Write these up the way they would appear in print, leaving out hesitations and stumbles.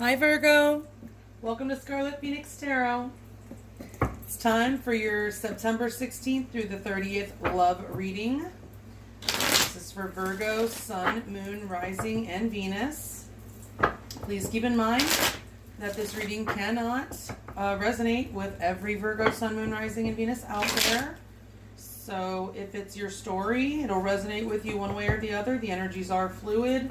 Hi Virgo, welcome to Thescarlettphoenix Tarot. It's time for your September 16th through the 30th love reading. This is for Virgo, Sun, Moon, Rising, and Venus. Please keep in mind that this reading cannot resonate with every Virgo, Sun, Moon, Rising, and Venus out there. So if it's your story, it'll resonate with you one way or the other. The energies are fluid.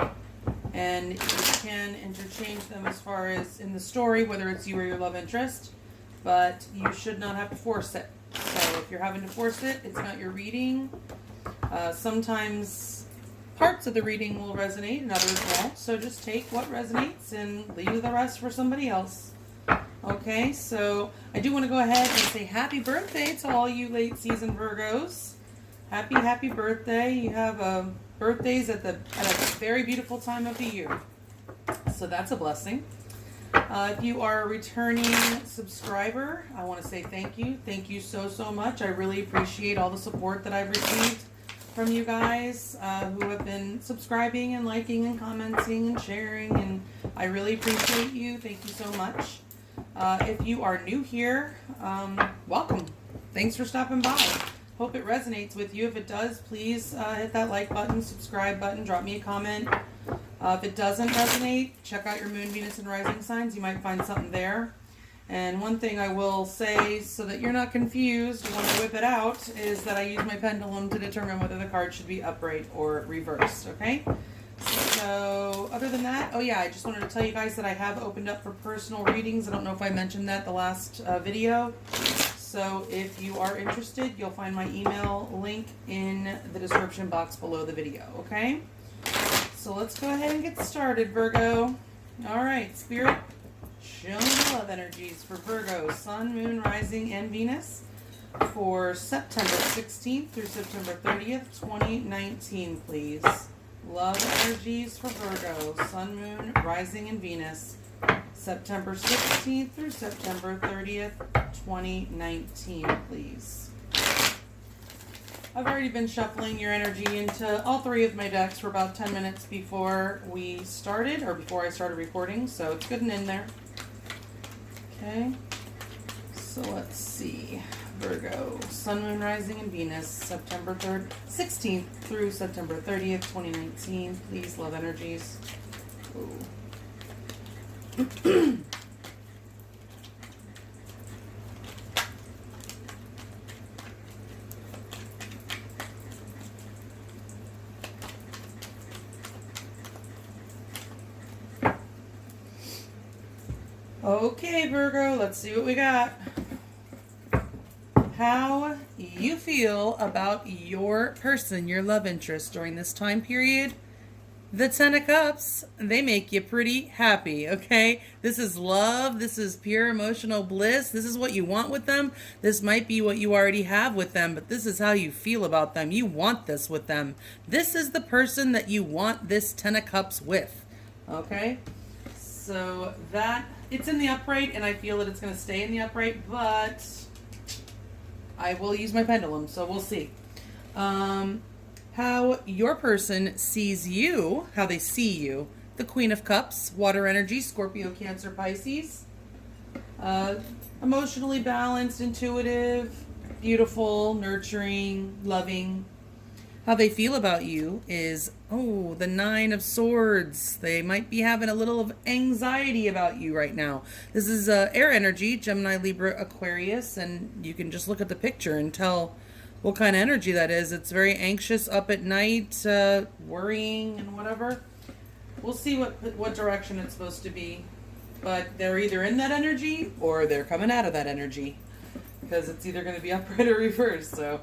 And you can interchange them as far as in the story, whether it's you or your love interest, but you should not have to force it. So if you're having to force it, it's not your reading. Sometimes parts of the reading will resonate and others won't. So just take what resonates and leave the rest for somebody else. Okay, so I do want to go ahead and say happy birthday to all you late season Virgos. Happy birthday. You have birthdays at a very beautiful time of the year. So that's a blessing. If you are a returning subscriber, I want to say thank you. Thank you so much. I really appreciate all the support that I've received from you guys who have been subscribing and liking and commenting and sharing. And I really appreciate you. Thank you so much. If you are new here, welcome. Thanks for stopping by. Hope it resonates with you. If it does, please hit that like button, subscribe button, drop me a comment. If it doesn't resonate, check out your Moon, Venus, and Rising signs. You might find something there. And one thing I will say, so that you're not confused when I whip it out, is that I use my pendulum to determine whether the card should be upright or reversed, okay? So, other than that, oh yeah, I just wanted to tell you guys that I have opened up for personal readings. I don't know if I mentioned that the last video. So if you are interested, you'll find my email link in the description box below the video, okay? So let's go ahead and get started, Virgo. All right, Spirit, show me the love energies for Virgo, Sun, Moon, Rising, and Venus for September 16th through September 30th, 2019, please. Love energies for Virgo, Sun, Moon, Rising, and Venus, September 16th through September 30th, 2019, please. I've already been shuffling your energy into all three of my decks for about 10 minutes before we started, or before I started recording, so it's good and in there. Okay, so let's see. Virgo, Sun, Moon, Rising, and Venus, September 3rd, 16th through September 30th, 2019. Please, love energies. Ooh. Okay, Virgo, let's see what we got. How you feel about your person, your love interest during this time period. The Ten of Cups, they make you pretty happy, okay? This is love. This is pure emotional bliss. This is what you want with them. This might be what you already have with them, but this is how you feel about them. You want this with them. This is the person that you want this Ten of Cups with, okay? So that, it's in the upright, and I feel that it's going to stay in the upright, but I will use my pendulum, so we'll see. How your person sees you, how they see you. The Queen of Cups, water energy, Scorpio, Cancer, Pisces. Emotionally balanced, intuitive, beautiful, nurturing, loving. How they feel about you is, oh, the Nine of Swords. They might be having a little of anxiety about you right now. This is air energy, Gemini, Libra, Aquarius, and you can just look at the picture and tell what kind of energy that is. It's very anxious, up at night, worrying and whatever. We'll see what direction it's supposed to be. But they're either in that energy or they're coming out of that energy, because it's either going to be upright or reversed. So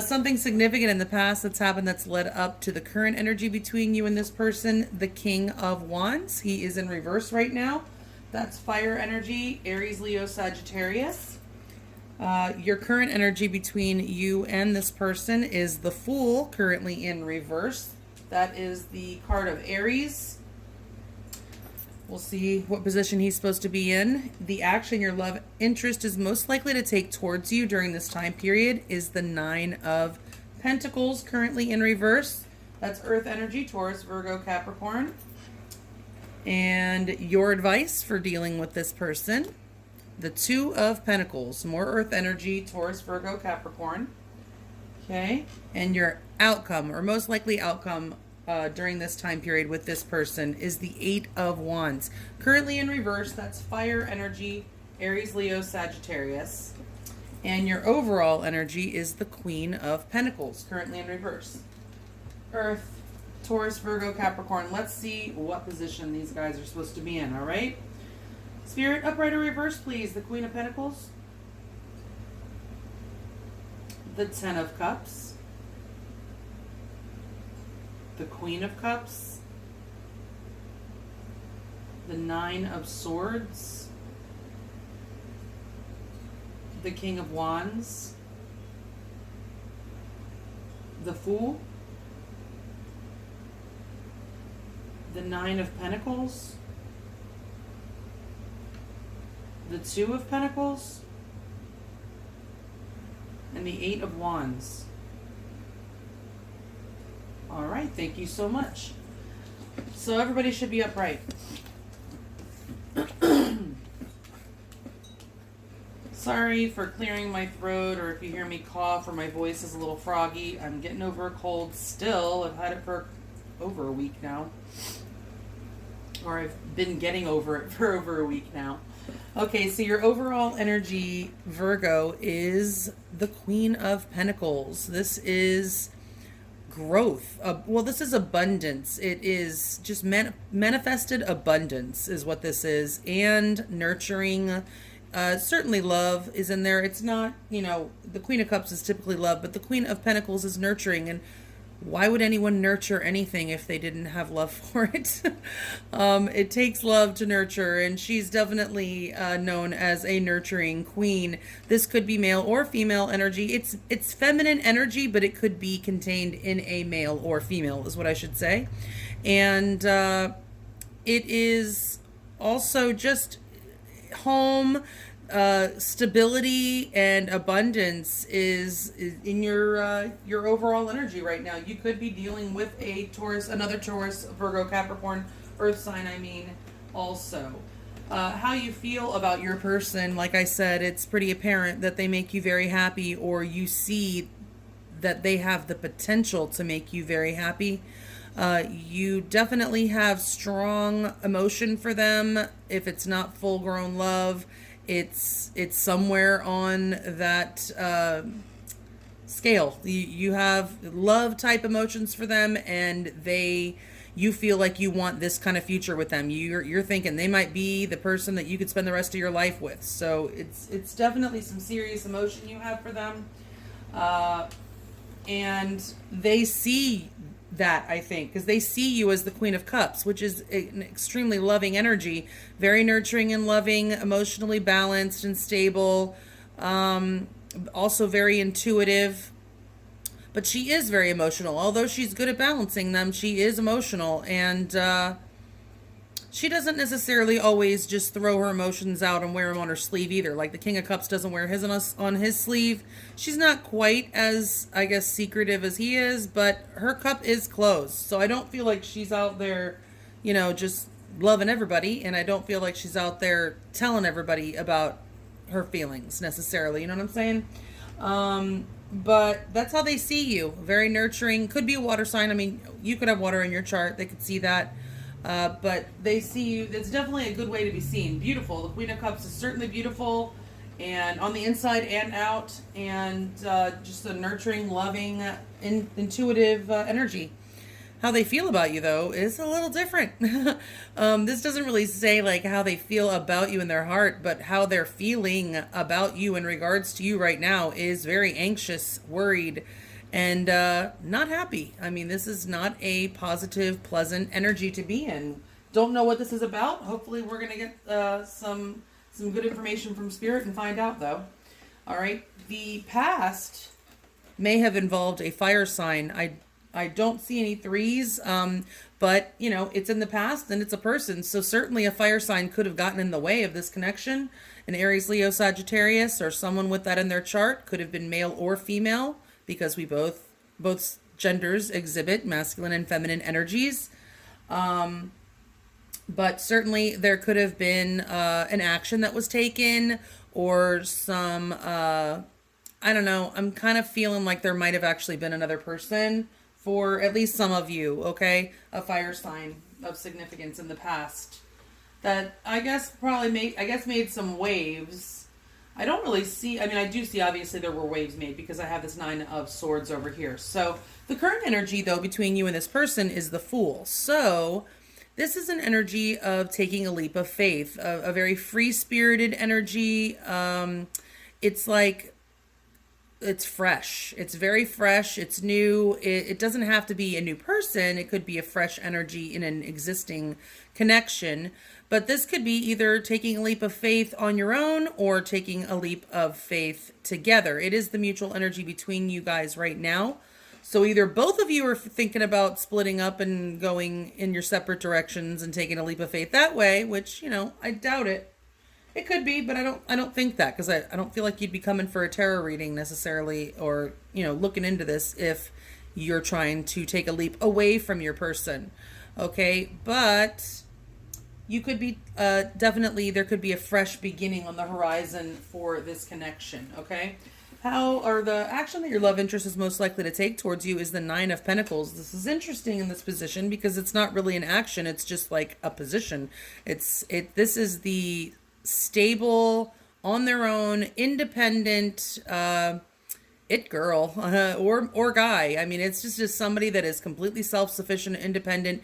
something significant in the past that's happened that's led up to the current energy between you and this person. The King of Wands. He is in reverse right now. That's fire energy, Aries, Leo, Sagittarius. Your current energy between you and this person is the Fool, currently in reverse. That is the card of Aries. We'll see what position he's supposed to be in. The action your love interest is most likely to take towards you during this time period is the Nine of Pentacles, currently in reverse. That's Earth energy, Taurus, Virgo, Capricorn. And your advice for dealing with this person, the Two of Pentacles, more earth energy, Taurus, Virgo, Capricorn. Okay, and your outcome, or most likely outcome during this time period with this person, is the Eight of Wands. Currently in reverse, that's fire energy, Aries, Leo, Sagittarius. And your overall energy is the Queen of Pentacles, currently in reverse. Earth, Taurus, Virgo, Capricorn. Let's see what position these guys are supposed to be in, all right? Spirit, upright or reverse, please. The Queen of Pentacles. The Ten of Cups. The Queen of Cups. The Nine of Swords. The King of Wands. The Fool. The Nine of Pentacles. The Two of Pentacles. And the Eight of Wands. All right, thank you so much. So everybody should be upright. Sorry for clearing my throat, or if you hear me cough or my voice is a little froggy. I'm getting over a cold still. I've had it for over a week now. Or I've been getting over it for over a week now. Okay, so your overall energy, Virgo, is the Queen of Pentacles. This is growth. Well, this is abundance. It is just manifested abundance is what this is. And nurturing. Certainly love is in there. It's not, the Queen of Cups is typically love, but the Queen of Pentacles is nurturing. And why would anyone nurture anything if they didn't have love for it? It takes love to nurture, and she's definitely known as a nurturing queen. This could be male or female energy. It's feminine energy, but it could be contained in a male or female, is what I should say. And it is also just home. Stability and abundance is in your overall energy right now. You could be dealing with a Taurus, another Taurus, Virgo, Capricorn, Earth sign. Also, how you feel about your person. Like I said, it's pretty apparent that they make you very happy, or you see that they have the potential to make you very happy. You definitely have strong emotion for them. If it's not full-grown love, it's somewhere on that scale. You have love type emotions for them, and you feel like you want this kind of future with them. You're thinking they might be the person that you could spend the rest of your life with. So it's definitely some serious emotion you have for them, and they see that, I think, because they see you as the Queen of Cups, which is an extremely loving energy, very nurturing and loving, emotionally balanced and stable, also very intuitive. But she is very emotional. Although she's good at balancing them, she is emotional, and she doesn't necessarily always just throw her emotions out and wear them on her sleeve either. Like the King of Cups doesn't wear his on his sleeve. She's not quite as, I guess, secretive as he is, but her cup is closed. So I don't feel like she's out there, just loving everybody, and I don't feel like she's out there telling everybody about her feelings necessarily. You know what I'm saying? But that's how they see you. Very nurturing. Could be a water sign. You could have water in your chart. They could see that. But they see you. It's definitely a good way to be seen. Beautiful. The Queen of Cups is certainly beautiful, and on the inside and out, and just a nurturing, loving, intuitive energy. How they feel about you, though, is a little different. This doesn't really say like how they feel about you in their heart, but how they're feeling about you in regards to you right now is very anxious, worried, and not happy. This is not a positive, pleasant energy to be in. Don't know what this is about. Hopefully we're going to get some good information from Spirit and find out, though. All right. The past may have involved a fire sign. I don't see any threes, but, it's in the past and it's a person. So certainly a fire sign could have gotten in the way of this connection. An Aries, Leo, Sagittarius, or someone with that in their chart, could have been male or female, because we both genders exhibit masculine and feminine energies. But certainly there could have been an action that was taken, or some, I don't know, I'm kind of feeling like there might have actually been another person for at least some of you, okay? A fire sign of significance in the past that I guess made some waves. I don't really see, I mean, I do see obviously there were waves made because I have this 9 of Swords over here. So the current energy though between you and this person is the Fool. So this is an energy of taking a leap of faith, a very free-spirited energy. It's like, it's fresh. It's very fresh. It's new. It doesn't have to be a new person. It could be a fresh energy in an existing connection. But this could be either taking a leap of faith on your own or taking a leap of faith together. It is the mutual energy between you guys right now. So either both of you are thinking about splitting up and going in your separate directions and taking a leap of faith that way, which, you know, I doubt it. It could be, but I don't think that, because I don't feel like you'd be coming for a tarot reading necessarily, or, you know, looking into this if you're trying to take a leap away from your person. Okay, but you could be, definitely there could be a fresh beginning on the horizon for this connection, okay? The action that your love interest is most likely to take towards you is the 9 of Pentacles. This is interesting in this position because it's not really an action, it's just like a position. This is the stable, on their own, independent, it girl, or guy. I mean, it's just somebody that is completely self-sufficient, independent,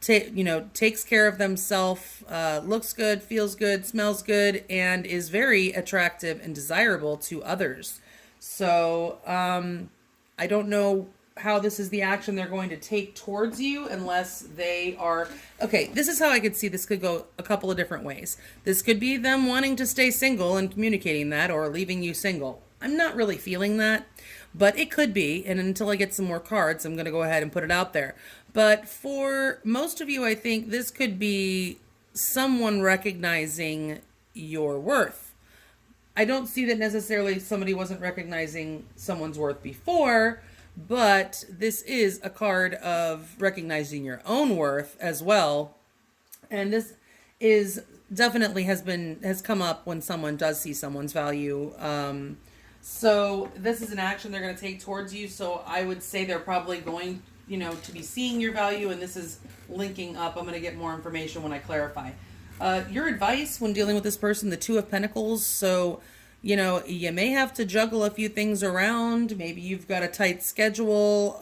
takes care of themselves, looks good, feels good, smells good, and is very attractive and desirable to others. So, I don't know how this is the action they're going to take towards you unless they are... Okay, this is how I could see this could go a couple of different ways. This could be them wanting to stay single and communicating that, or leaving you single. I'm not really feeling that, but it could be, and until I get some more cards, I'm going to go ahead and put it out there. But for most of you, I think this could be someone recognizing your worth. I don't see that necessarily somebody wasn't recognizing someone's worth before, but this is a card of recognizing your own worth as well. And this is definitely has come up when someone does see someone's value. So this is an action they're going to take towards you. So I would say they're probably going, to be seeing your value, and this is linking up. I'm going to get more information when I clarify. Your advice when dealing with this person, the 2 of Pentacles. So, you may have to juggle a few things around. Maybe you've got a tight schedule,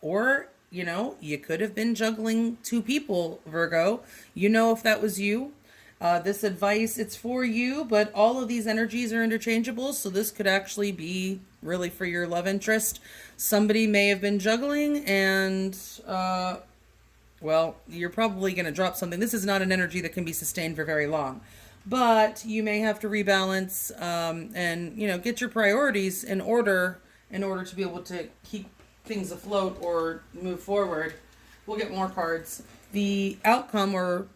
or, you could have been juggling 2 people, Virgo. If that was you. This advice, it's for you, but all of these energies are interchangeable. So this could actually be really for your love interest. Somebody may have been juggling and, well, you're probably going to drop something. This is not an energy that can be sustained for very long, but you may have to rebalance, and, get your priorities in order to be able to keep things afloat or move forward. We'll get more cards. The outcome, or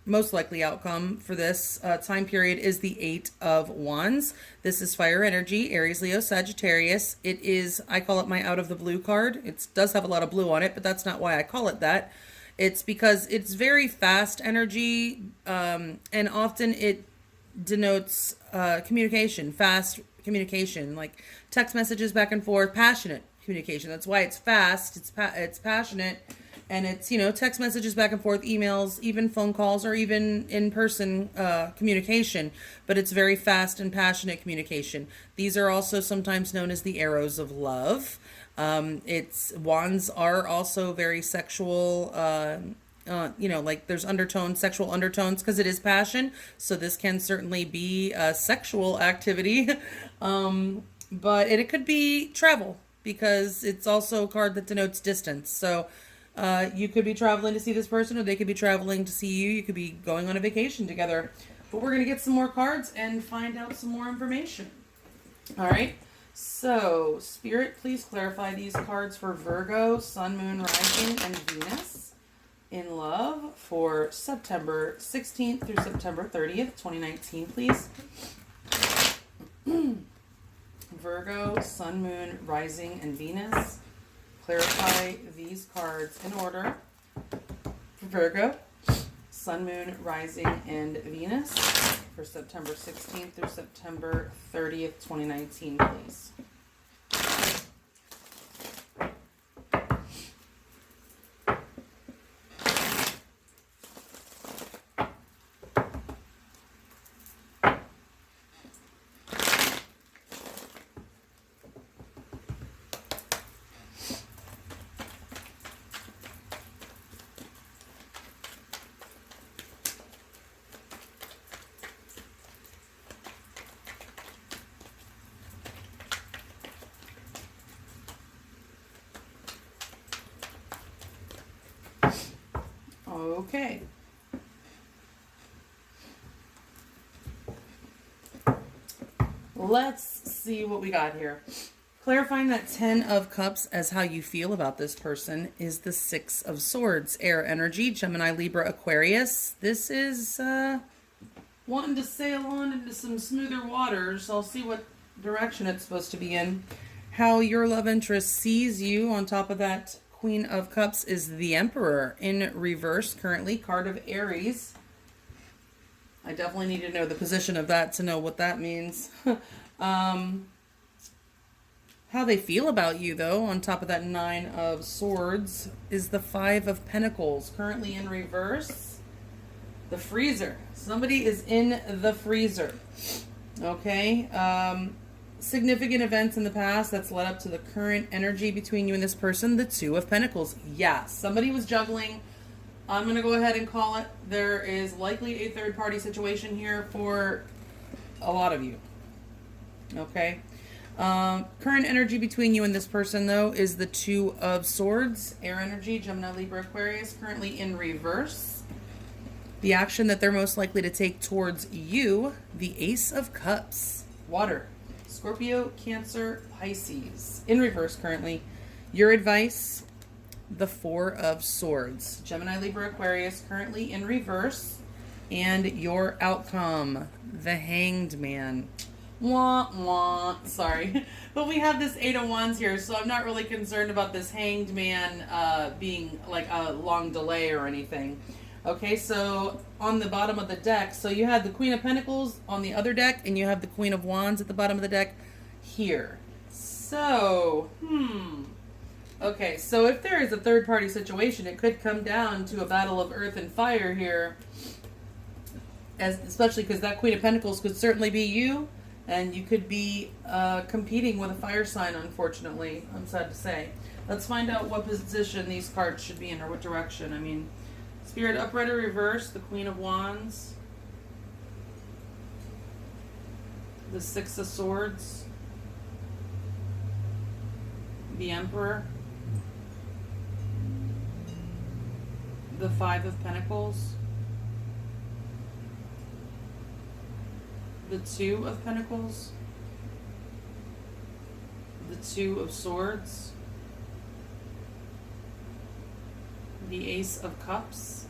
most likely outcome for this time period, is the 8 of Wands. This is fire energy, Aries, Leo, Sagittarius. It is, I call it my out of the blue card. It does have a lot of blue on it, but that's not why I call it that. It's because it's very fast energy, and often it denotes communication, fast communication, like text messages back and forth, passionate communication. That's why it's fast, it's passionate. And it's, text messages back and forth, emails, even phone calls, or even in-person communication. But it's very fast and passionate communication. These are also sometimes known as the arrows of love. Wands are also very sexual, like there's sexual undertones, because it is passion. So this can certainly be a sexual activity. But it could be travel, because it's also a card that denotes distance. So... you could be traveling to see this person, or they could be traveling to see you. You could be going on a vacation together. But we're going to get some more cards and find out some more information. All right. So, Spirit, please clarify these cards for Virgo, Sun, Moon, Rising, and Venus in love for September 16th through September 30th, 2019, please. Virgo, Sun, Moon, Rising, and Venus. Clarify these cards in order for Virgo, Sun, Moon, Rising, and Venus for September 16th through September 30th, 2019, please. Okay. Let's see what we got here. Clarifying that 10 of Cups as how you feel about this person is the 6 of Swords. Air energy, Gemini, Libra, Aquarius. This is wanting to sail on into some smoother waters. I'll see what direction it's supposed to be in. How your love interest sees you. On top of that, Queen of Cups is the Emperor in reverse currently. Card of Aries. I definitely need to know the position of that to know what that means. How they feel about you, though, on top of that 9 of Swords, is the 5 of Pentacles, currently in reverse. The freezer. Somebody is in the freezer. Okay. Significant events in the past that's led up to the current energy between you and this person. The 2 of Pentacles. Yeah, somebody was juggling. I'm going to go ahead and call it. There is likely a third-party situation here for a lot of you. Okay. Current energy between you and this person, though, is the 2 of Swords. Air energy, Gemini, Libra, Aquarius, currently in reverse. The action that they're most likely to take towards you, the Ace of Cups. Water. Scorpio, Cancer, Pisces. In reverse currently. Your advice, the 4 of Swords. Gemini, Libra, Aquarius, currently in reverse. And your outcome, the Hanged Man. Wah, wah. Sorry. But we have this 8 of Wands here, so I'm not really concerned about this Hanged Man being like a long delay or anything. Okay, so on the bottom of the deck, so you had the Queen of Pentacles on the other deck, and you have the Queen of Wands at the bottom of the deck here. So, okay, so if there is a third-party situation, it could come down to a battle of earth and fire here, especially because that Queen of Pentacles could certainly be you, and you could be competing with a fire sign, unfortunately, I'm sad to say. Let's find out what position these cards should be in, or what direction. I mean, Spirit upright or reverse, the Queen of Wands, the 6 of Swords, the Emperor, the 5 of Pentacles, the 2 of Pentacles, the 2 of Swords, the Ace of Cups,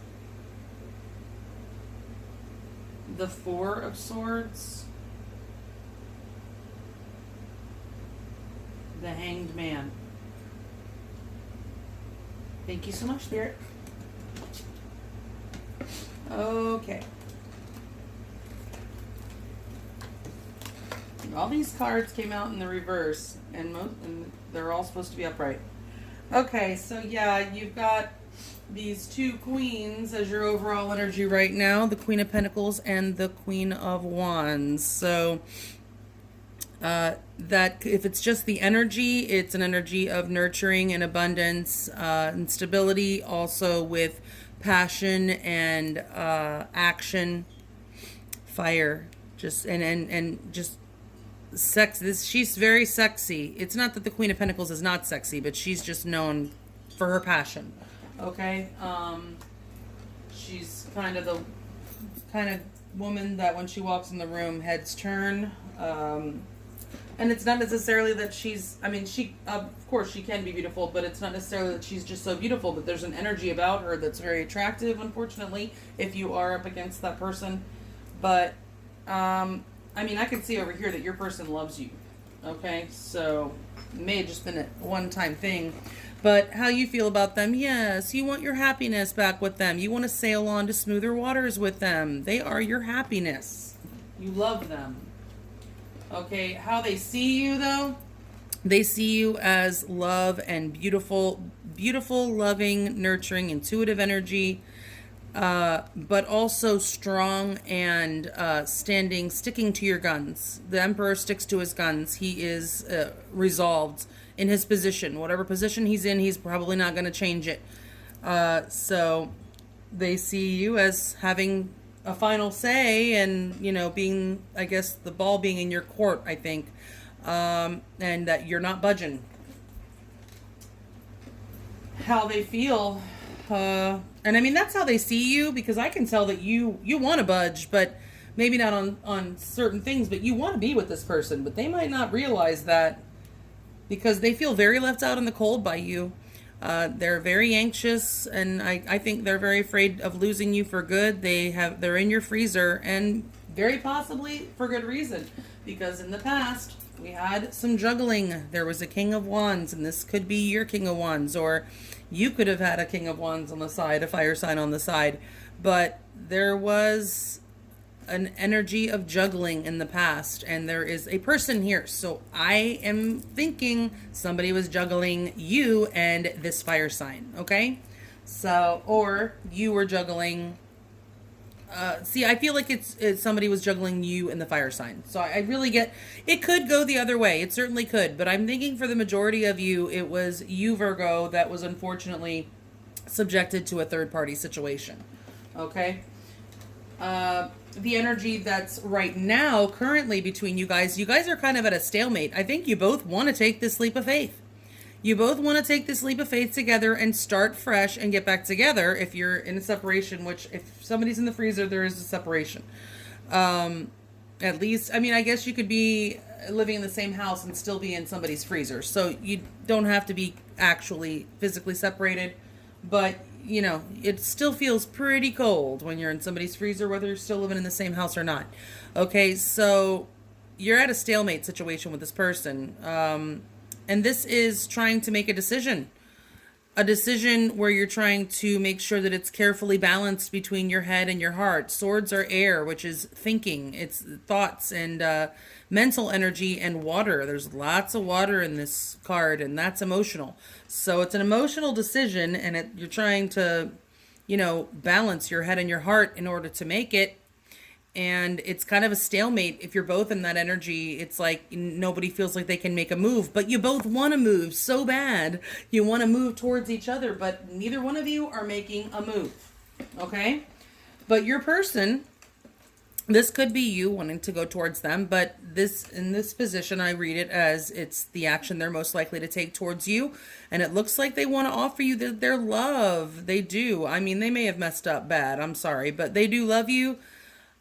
the 4 of Swords, the Hanged Man. Thank you so much, Spirit. Okay. All these cards came out in the reverse, and they're all supposed to be upright. Okay, so yeah, you've got these 2 queens as your overall energy right now, the Queen of Pentacles and the Queen of Wands. So that if it's just the energy, it's an energy of nurturing and abundance and stability, also with passion and action, fire, just and just sex. She's very sexy. It's not that the Queen of Pentacles is not sexy, but she's just known for her passion. Okay, she's kind of the woman that when she walks in the room, heads turn. And it's not necessarily that she's, I mean, she, of course she can be beautiful, but it's not necessarily that she's just so beautiful, but there's an energy about her that's very attractive, unfortunately, if you are up against that person. But, I mean, I can see over here that your person loves you. Okay, so it may have just been a one-time thing. But how you feel about them? Yes, you want your happiness back with them. You want to sail on to smoother waters with them. They are your happiness. You love them. Okay, how they see you though? They see you as love and beautiful, beautiful, loving, nurturing, intuitive energy, but also strong and sticking to your guns. The Emperor sticks to his guns. He is resolved in his position. Whatever position he's in, he's probably not going to change it. So they see you as having a final say and, being, I guess, the ball being in your court, I think. And that you're not budging. How they feel, and I mean that's how they see you, because I can tell that you want to budge, but maybe not on certain things, but you want to be with this person, but they might not realize that, because they feel very left out in the cold by you. They're very anxious, and I think they're very afraid of losing you for good. They're in your freezer, and very possibly for good reason, because in the past we had some juggling. There was a King of Wands, and this could be your King of Wands, or you could have had a King of Wands on the side, a fire sign on the side. But there was an energy of juggling in the past, and there is a person here. So I am thinking somebody was juggling you and this fire sign, okay? So, or you were juggling... I feel like it's somebody was juggling you and the fire sign. So I really get, it could go the other way. It certainly could. But I'm thinking for the majority of you, it was you, Virgo, that was unfortunately subjected to a third-party situation. Okay? The energy that's right now, currently between you guys are kind of at a stalemate. I think you both want to take this leap of faith. You both want to take this leap of faith together and start fresh and get back together if you're in a separation, which if somebody's in the freezer, there is a separation. At least, I mean, I guess you could be living in the same house and still be in somebody's freezer. So you don't have to be actually physically separated, but it still feels pretty cold when you're in somebody's freezer, whether you're still living in the same house or not. Okay, so you're at a stalemate situation with this person. And this is trying to make a decision where you're trying to make sure that it's carefully balanced between your head and your heart. Swords are air, which is thinking. It's thoughts and mental energy and water. There's lots of water in this card, and that's emotional. So it's an emotional decision, and you're trying to, balance your head and your heart in order to make it. And it's kind of a stalemate. If you're both in that energy, it's like nobody feels like they can make a move, but you both want to move so bad. You want to move towards each other, but neither one of you are making a move. Okay? But your person, this could be you wanting to go towards them, but in this position, I read it as it's the action they're most likely to take towards you. And it looks like they want to offer you their love. They do. I mean, they may have messed up bad. I'm sorry, but they do love you.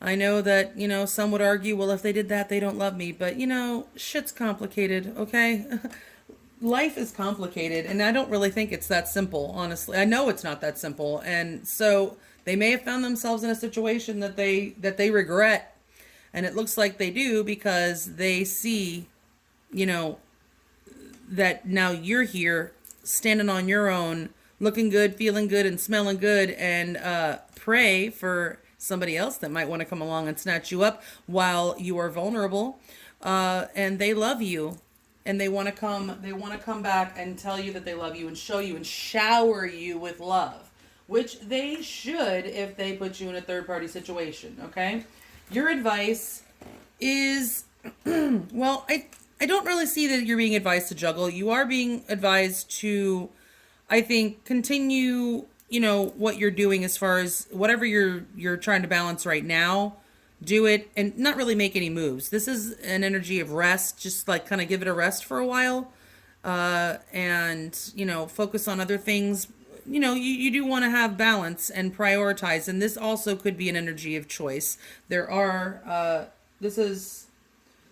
I know that, some would argue, well, if they did that, they don't love me. But, shit's complicated, okay? Life is complicated, and I don't really think it's that simple, honestly. I know it's not that simple. And so they may have found themselves in a situation that they regret. And it looks like they do, because they see, that now you're here standing on your own, looking good, feeling good, and smelling good, and pray for somebody else that might want to come along and snatch you up while you are vulnerable, and they love you, and they want to come back and tell you that they love you and show you and shower you with love, which they should if they put you in a third-party situation. Okay, your advice is well, I don't really see that you're being advised to juggle. You are being advised to, I think, continue what you're doing as far as whatever you're trying to balance right now. Do it and not really make any moves. This is an energy of rest. Just like kind of give it a rest for a while, and focus on other things. You do want to have balance and prioritize. And this also could be an energy of choice. There are this is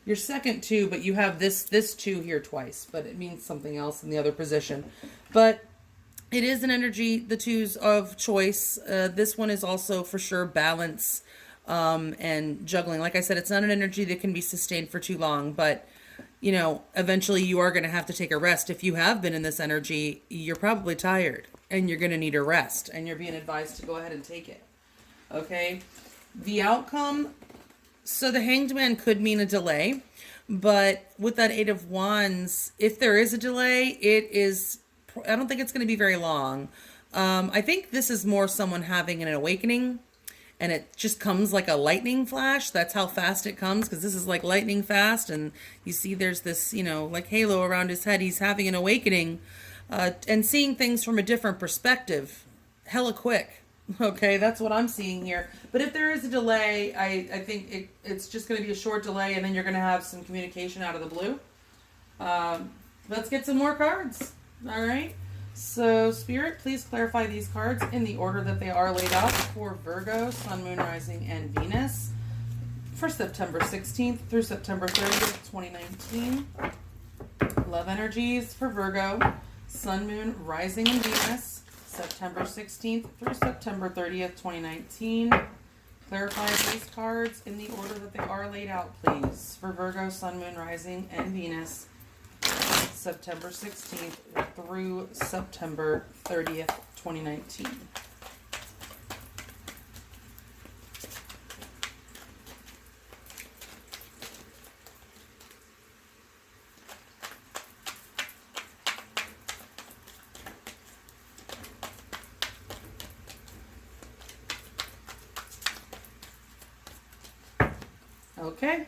your second two, but you have this two here twice, but it means something else in the other position. But it is an energy, the twos, of choice. This one is also for sure balance and juggling. Like I said, it's not an energy that can be sustained for too long, but you know, eventually you are going to have to take a rest. If you have been in this energy, you're probably tired and you're going to need a rest, and you're being advised to go ahead and take it. Okay. The outcome. So the Hanged Man could mean a delay, but with that Eight of Wands, if there is a delay, I don't think it's going to be very long. I think this is more someone having an awakening, and it just comes like a lightning flash. That's how fast it comes, because this is like lightning fast. And you see there's this, you know, like halo around his head. He's having an awakening and seeing things from a different perspective. Hella quick. Okay, that's what I'm seeing here. But if there is a delay, I think it's just going to be a short delay, and then you're going to have some communication out of the blue. Let's get some more cards. All right. So, Spirit, please clarify these cards in the order that they are laid out for Virgo, Sun, Moon, Rising, and Venus for September 16th through September 30th, 2019. Love energies for Virgo, Sun, Moon, Rising, and Venus, September 16th through September 30th, 2019. Clarify these cards in the order that they are laid out, please, for Virgo, Sun, Moon, Rising, and Venus, September 16th through September 30th, 2019. Okay.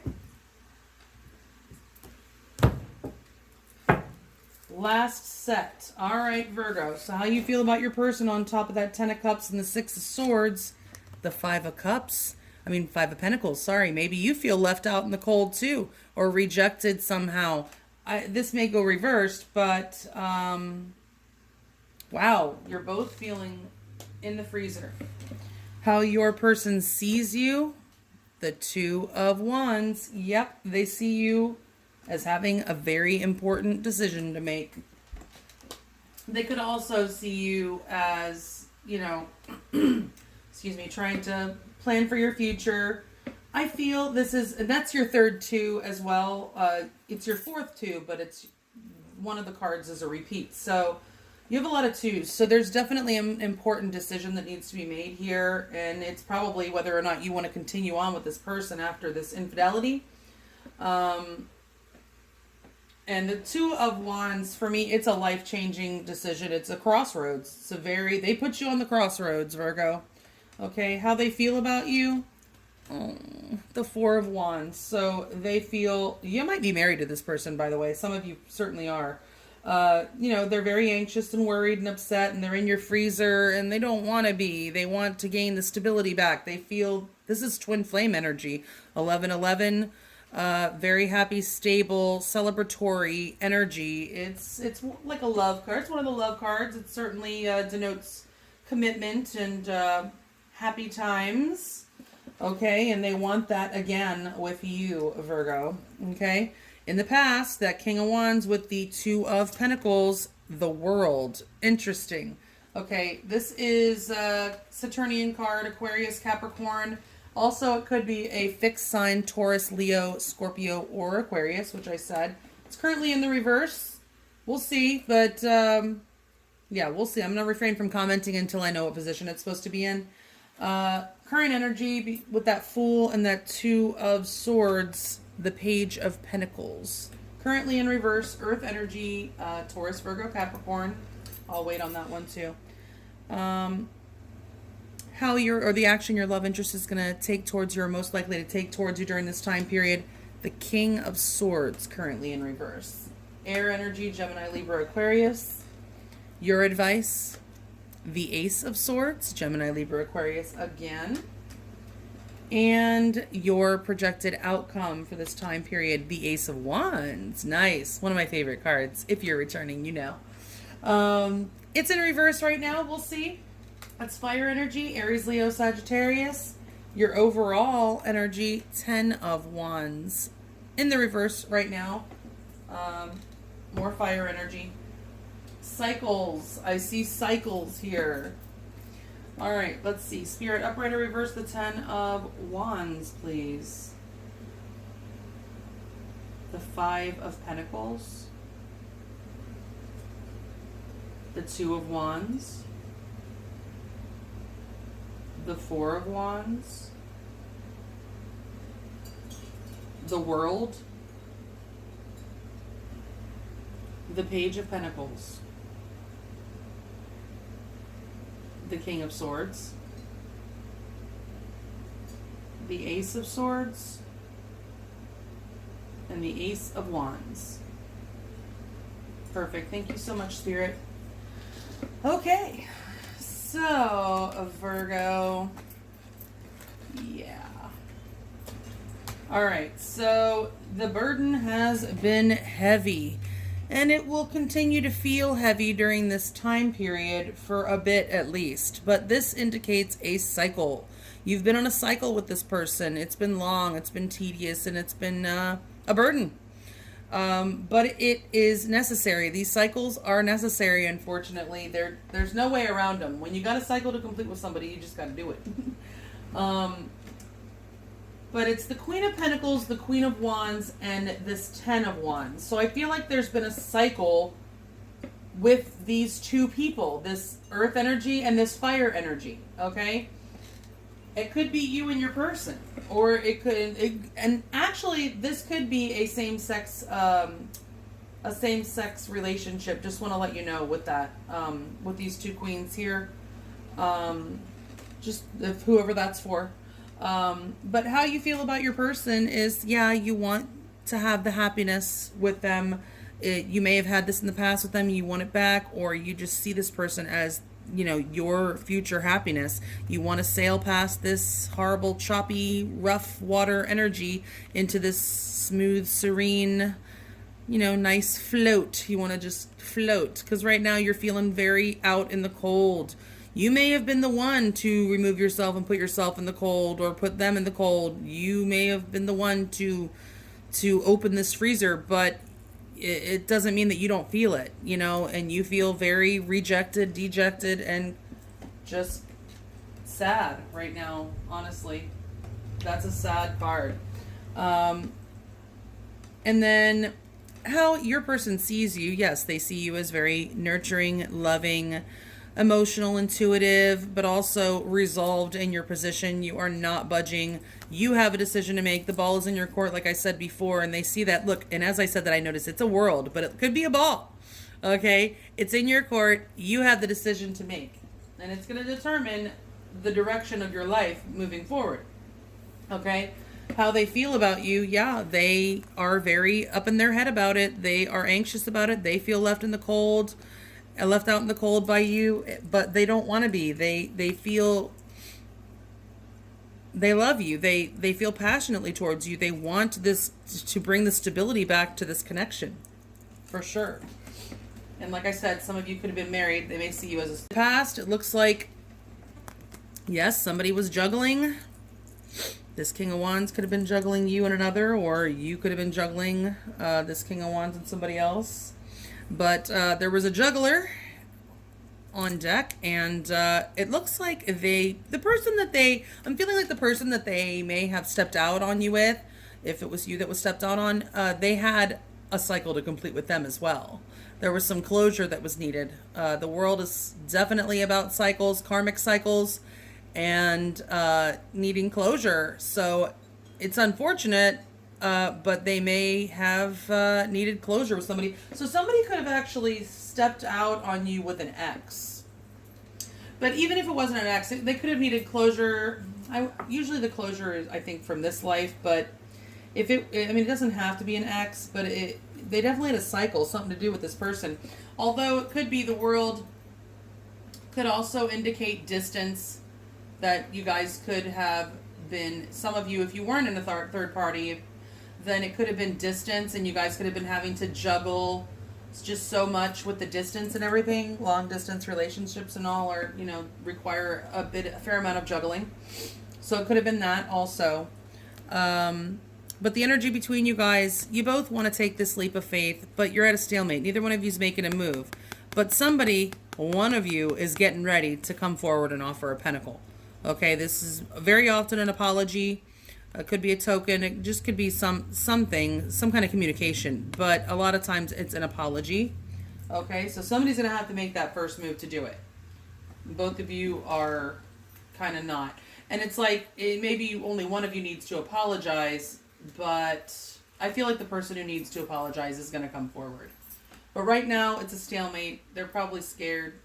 Last set. All right, Virgo. So how you feel about your person on top of that 10 of Cups and the 6 of Swords, the 5 of Cups, 5 of Pentacles. Sorry, maybe you feel left out in the cold too, or rejected somehow. This may go reversed, but wow, you're both feeling in the freezer. How your person sees you, the 2 of Wands. Yep, they see you as having a very important decision to make. They could also see you as, you know, excuse me, trying to plan for your future. I feel this is, and that's your third 2 as well. It's your fourth 2, but it's one of the cards is a repeat. So you have a lot of 2s. So there's definitely an important decision that needs to be made here. And it's probably whether or not you want to continue on with this person after this infidelity. And the 2 of Wands, for me, it's a life-changing decision. It's a crossroads. They put you on the crossroads, Virgo. Okay, how they feel about you? Oh, the 4 of Wands. So they feel, you might be married to this person, by the way. Some of you certainly are. You know, they're very anxious and worried and upset, and they're in your freezer, and they don't want to be. They want to gain the stability back. They feel, this is twin flame energy. 11-11. Very happy, stable, celebratory energy. It's like a love card. It's one of the love cards. It certainly denotes commitment and happy times. Okay, and they want that again with you, Virgo. Okay, in the past, that King of Wands with the 2 of Pentacles, the World. Interesting. Okay, this is a Saturnian card, Aquarius, Capricorn. Also, it could be a fixed sign, Taurus, Leo, Scorpio, or Aquarius, which I said. It's currently in the reverse. We'll see, but yeah, we'll see. I'm going to refrain from commenting until I know what position it's supposed to be in. Current energy with that Fool and that 2 of Swords, the Page of Pentacles. Currently in reverse, Earth energy, Taurus, Virgo, Capricorn. I'll wait on that one too. How the action your love interest is going to take towards you, or most likely to take towards you during this time period. The King of Swords, currently in reverse. Air energy, Gemini, Libra, Aquarius. Your advice, the Ace of Swords, Gemini, Libra, Aquarius again. And your projected outcome for this time period, the Ace of Wands. Nice. One of my favorite cards. If you're returning, you know. It's in reverse right now. We'll see. That's fire energy, Aries, Leo, Sagittarius. Your overall energy, 10 of Wands. In the reverse right now. More fire energy. Cycles. I see cycles here. All right, let's see. Spirit, upright or reverse the 10 of Wands, please. the Five of Pentacles, the Two of Wands, the Four of Wands, the World, the Page of Pentacles, the King of Swords, the Ace of Swords, and the Ace of Wands. Perfect. Thank you so much, Spirit. Okay. So, Virgo. Yeah. All right. So, the burden has been heavy, and it will continue to feel heavy during this time period for a bit at least. But this indicates a cycle. You've been on a cycle with this person. It's been long, it's been tedious, and it's been a burden. But it is necessary. These cycles are necessary, unfortunately. There's no way around them. When you got a cycle to complete with somebody, you just got to do it. But it's the Queen of Pentacles, the Queen of Wands, and this Ten of Wands. So I feel like there's been a cycle with these two people, this earth energy and this fire energy, okay? It could be you and your person, or it could, and actually this could be a same-sex relationship. Just want to let you know with that, with these two queens here, just if whoever that's for. But how you feel about your person is, yeah, you want to have the happiness with them. You may have had this in the past with them, you want it back, or you just see this person as, you know, your future happiness. You want to sail past this horrible, choppy, rough water energy into this smooth, serene, you know, nice float. You want to just float, because right now you're feeling very out in the cold. You may have been the one to remove yourself and put yourself in the cold, or put them in the cold. You may have been the one to open this freezer, but it doesn't mean that you don't feel it, you know, and you feel very rejected, dejected, and just sad right now, honestly. That's a sad card. And then how your person sees you, yes, they see you as very nurturing, loving, emotional, intuitive, but also resolved in your position. You are not budging. You have a decision to make. The ball is in your court, like I said before, and they see that. Look, and as I said that, I noticed it's a world, but it could be a ball. Okay? It's in your court. You have the decision to make. And it's going to determine the direction of your life moving forward. Okay? How they feel about you, yeah, they are very up in their head about it. They are anxious about it. They feel left in the cold. Left out in the cold by you, but they don't want to be. They feel they love you. They feel passionately towards you. They want this to bring the stability back to this connection, for sure. And like I said, some of you could have been married. They may see you as a past. It looks like, yes, somebody was juggling. This King of Wands could have been juggling you and another, or you could have been juggling this King of Wands and somebody else. But there was a juggler on deck, and it looks like I'm feeling like the person that they may have stepped out on you with, if it was you that was stepped out on, they had a cycle to complete with them as well. There was some closure that was needed. The world is definitely about cycles, karmic cycles, and needing closure. So it's unfortunate. But they may have needed closure with somebody. So somebody could have actually stepped out on you with an ex. But even if it wasn't an ex, they could have needed closure. Usually the closure is, I think, from this life. But if it doesn't have to be an ex, but they definitely had a cycle, something to do with this person. Although it could be the world could also indicate distance, that you guys could have been, some of you, if you weren't in a third party, then it could have been distance, and you guys could have been having to juggle just so much with the distance and everything. Long distance relationships and all are, you know, require a fair amount of juggling. So it could have been that also. But the energy between you guys, you both want to take this leap of faith, but you're at a stalemate. Neither one of you is making a move. But one of you is getting ready to come forward and offer a pentacle. Okay, this is very often an apology. It could be a token. It just could be something, some kind of communication. But a lot of times it's an apology. Okay, so somebody's going to have to make that first move to do it. Both of you are kind of not. And it's like, maybe only one of you needs to apologize, but I feel like the person who needs to apologize is going to come forward. But right now, it's a stalemate. They're probably scared.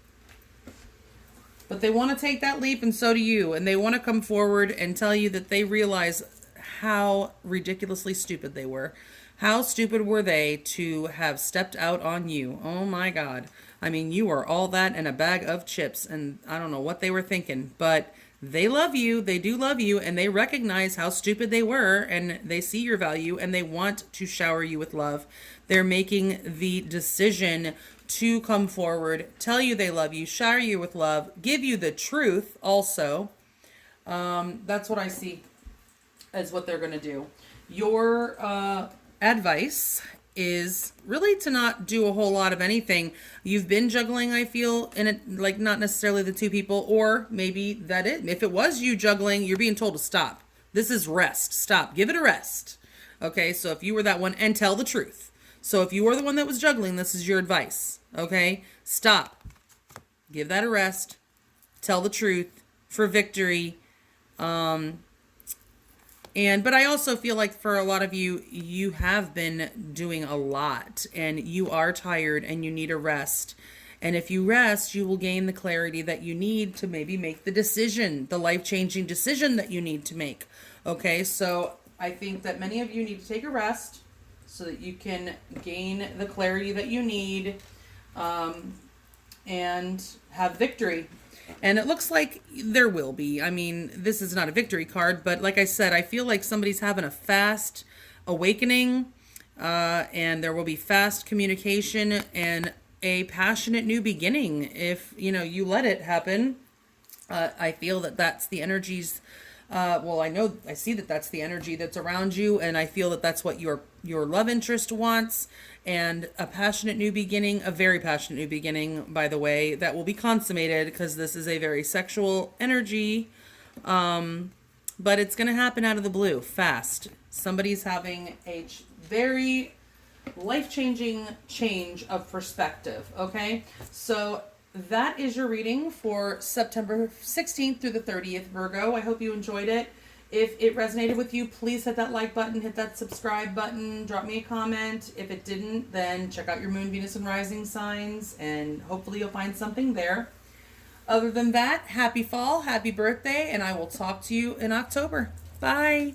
But they want to take that leap, and so do you. And they want to come forward and tell you that they realize how ridiculously stupid they were. How stupid were they to have stepped out on you? Oh my God. I mean, you are all that and a bag of chips, and I don't know what they were thinking, but they love you. They do love you, and they recognize how stupid they were, and they see your value, and they want to shower you with love. They're making the decision to come forward, tell you they love you, shower you with love, give you the truth also. That's what I see as what they're going to do. Your advice is really to not do a whole lot of anything. You've been juggling, I feel, and it, like, not necessarily the two people, or maybe that it. If it was you juggling, you're being told to stop. This is rest. Stop. Give it a rest. Okay, so if you were that one, and tell the truth. So if you were the one that was juggling, this is your advice. Okay, stop. Give that a rest. Tell the truth for victory. But I also feel like for a lot of you, you have been doing a lot and you are tired and you need a rest. And if you rest, you will gain the clarity that you need to maybe make the decision, the life-changing decision that you need to make. Okay, so I think that many of you need to take a rest so that you can gain the clarity that you need, and have victory. And it looks like there will be. I mean, this is not a victory card, but like I said, I feel like somebody's having a fast awakening, and there will be fast communication and a passionate new beginning if, you let it happen. I feel that that's the energies. I see that that's the energy that's around you, and I feel that that's what your love interest wants, and a passionate new beginning, a very passionate new beginning, by the way, that will be consummated because this is a very sexual energy, but it's going to happen out of the blue, fast. Somebody's having a very life-changing change of perspective, okay? So that is your reading for September 16th through the 30th, Virgo. I hope you enjoyed it. If it resonated with you, please hit that like button, hit that subscribe button, drop me a comment. If it didn't, then check out your moon, Venus, and rising signs, and hopefully you'll find something there. Other than that, happy fall, happy birthday, and I will talk to you in October. Bye.